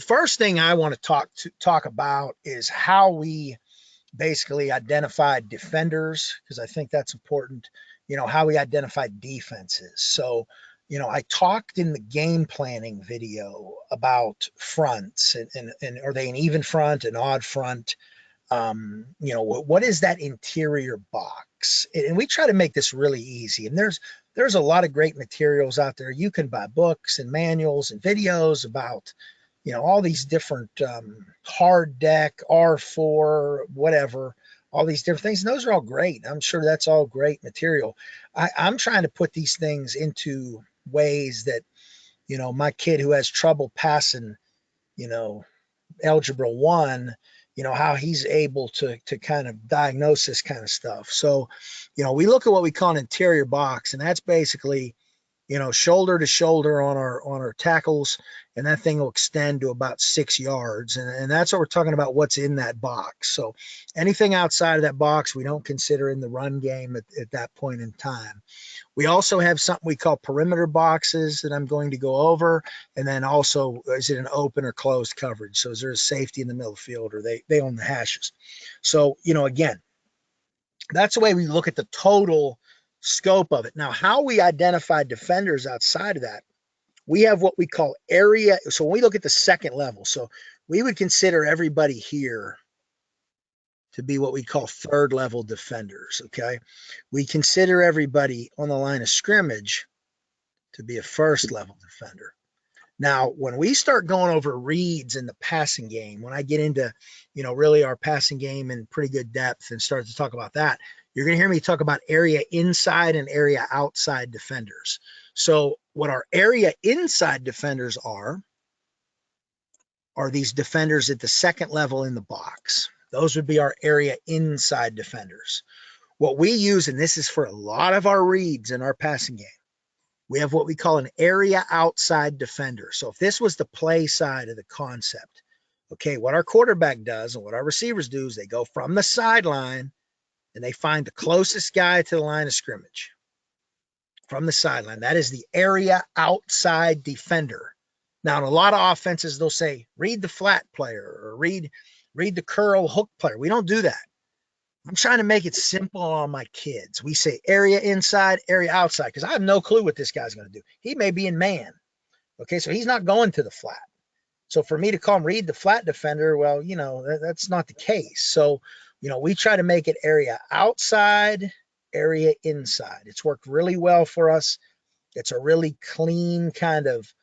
First thing I want to talk about is how we basically identified defenders, because I think that's important. How we identified defenses. So, I talked in the game planning video about fronts and are they an even front, an odd front? What is that interior box? And we try to make this really easy. And there's a lot of great materials out there. You can buy books and manuals and videos about all these different hard deck, R4, whatever, all these different things. And those are all great. I'm sure that's all great material. I'm trying to put these things into ways that, my kid who has trouble passing, Algebra One, how he's able to kind of diagnose this kind of stuff. So, we look at what we call an interior box, and that's basically, shoulder to shoulder on our tackles, and that thing will extend to about 6 yards. And that's what we're talking about, what's in that box. So anything outside of that box, we don't consider in the run game at that point in time. We also have something we call perimeter boxes that I'm going to go over. And then also, is it an open or closed coverage? So is there a safety in the middle of the field, or they own the hashes? So, again, that's the way we look at the total scope of it. Now, how we identify defenders outside of that, we have what we call area. So when we look at the second level, so we would consider everybody here to be what we call third level defenders. Okay. We consider everybody on the line of scrimmage to be a first level defender. Now, when we start going over reads in the passing game, when I get into, really our passing game in pretty good depth and start to talk about that, you're going to hear me talk about area inside and area outside defenders. So what our area inside defenders are these defenders at the second level in the box. Those would be our area inside defenders. What we use, and this is for a lot of our reads in our passing game, we have what we call an area outside defender. So if this was the play side of the concept, okay, what our quarterback does and what our receivers do is they go from the sideline and they find the closest guy to the line of scrimmage from the sideline. That is the area outside defender. Now, in a lot of offenses, they'll say, read the flat player or read the curl hook player. We don't do that. I'm trying to make it simple on my kids. We say area inside, area outside, because I have no clue what this guy's going to do. He may be in man. Okay, so he's not going to the flat. So for me to call him read the flat defender, well, that's not the case. So, we try to make it area outside, area inside. It's worked really well for us. It's a really clean kind of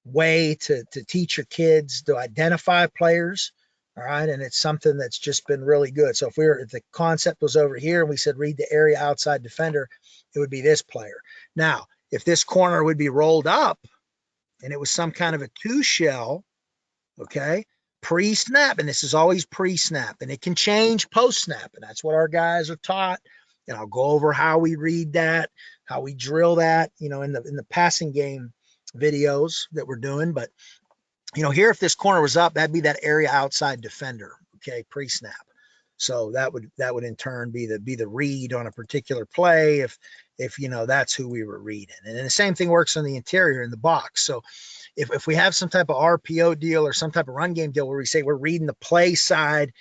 way to teach your kids to identify players. All right. And it's something that's just been really good. So if the concept was over here and we said, read the area outside defender, it would be this player. Now, if this corner would be rolled up and it was some kind of a two shell, okay, pre-snap, and this is always pre-snap, and it can change post-snap, and that's what our guys are taught. And I'll go over how we read that, how we drill that, in the passing game videos that we're doing. But here, if this corner was up, that'd be that area outside defender, okay, pre-snap. So that would in turn be the read on a particular play if that's who we were reading. And then the same thing works on the interior in the box. So if we have some type of RPO deal or some type of run game deal where we say we're reading the play side,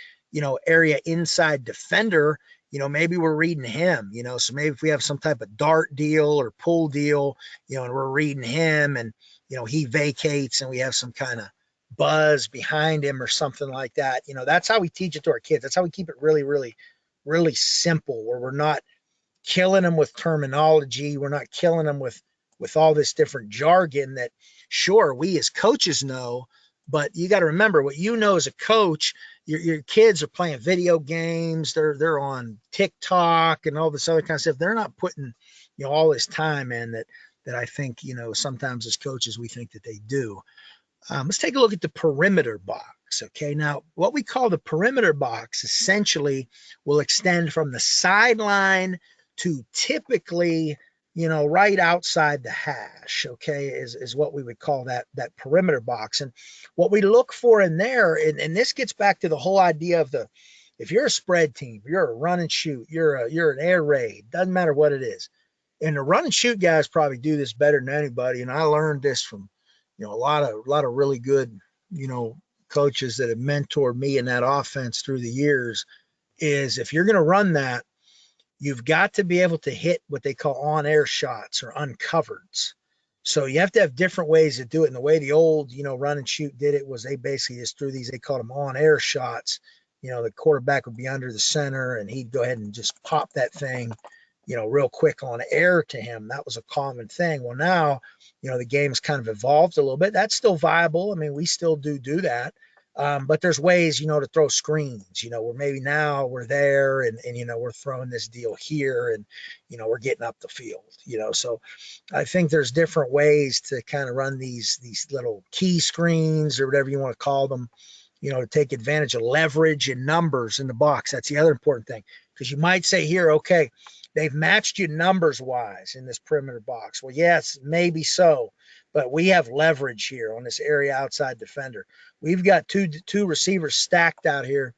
area inside defender, maybe we're reading him, so maybe if we have some type of dart deal or pull deal, and we're reading him and, he vacates and we have some kind of buzz behind him or something like that. That's how we teach it to our kids. That's how we keep it really, really, really simple, where we're not killing them with terminology. We're not killing them with all this different jargon that, sure, we as coaches know, but you got to remember what as a coach. Your kids are playing video games. They're on TikTok and all this other kind of stuff. They're not putting, all this time in that I think, sometimes as coaches, we think that they do. Let's take a look at the perimeter box. Okay. Now what we call the perimeter box essentially will extend from the sideline to typically, right outside the hash, okay, is what we would call that perimeter box. And what we look for in there, and this gets back to the whole idea of the If you're a spread team, you're a run and shoot, you're an air raid, doesn't matter what it is. And the run and shoot guys probably do this better than anybody. And I learned this from, a lot of really good, coaches that have mentored me in that offense through the years, is if you're going to run that, you've got to be able to hit what they call on-air shots or uncovereds. So you have to have different ways to do it. And the way the old, run and shoot did it was they basically just threw these, they called them on-air shots. The quarterback would be under the center and he'd go ahead and just pop that thing, real quick on air to him. That was a common thing. Well, now, the game's kind of evolved a little bit. That's still viable. I mean, we still do that. But there's ways, to throw screens, where maybe now we're there and we're throwing this deal here and, we're getting up the field, so I think there's different ways to kind of run these little key screens or whatever you want to call them, to take advantage of leverage and numbers in the box. That's the other important thing, because you might say here, okay, they've matched you numbers wise in this perimeter box. Well, yes, maybe so, but we have leverage here on this area outside defender. We've got two receivers stacked out here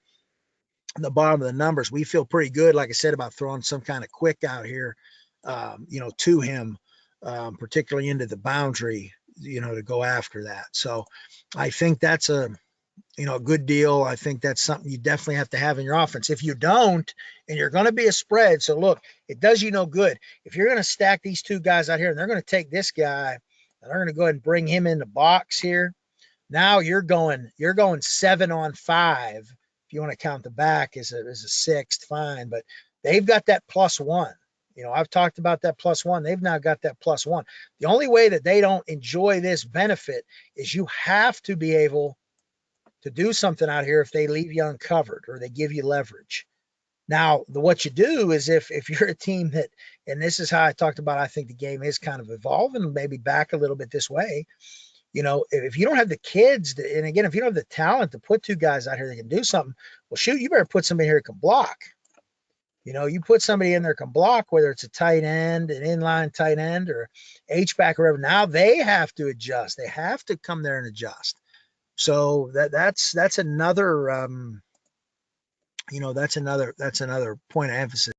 in the bottom of the numbers. We feel pretty good, like I said, about throwing some kind of quick out here, to him, particularly into the boundary, to go after that. So I think that's a good deal. I think that's something you definitely have to have in your offense. If you don't, and you're going to be a spread, so look, it does you no good. If you're going to stack these two guys out here and they're going to take this guy and they're going to go ahead and bring him in the box here, now you're going 7-on-5. If you want to count the back as a sixth, fine, but they've got that +1. I've talked about that +1. They've now got that +1. The only way that they don't enjoy this benefit is you have to be able to do something out here if they leave you uncovered or they give you leverage. Now, what you do is if you're a team that, and this is how I talked about, I think the game is kind of evolving, maybe back a little bit this way. If you don't have the kids, and again, if you don't have the talent to put two guys out here that can do something, well, shoot, you better put somebody here that can block. You put somebody in there that can block, whether it's a tight end, an inline tight end, or H-back or whatever. Now they have to adjust. They have to come there and adjust. So that's another, that's another point of emphasis.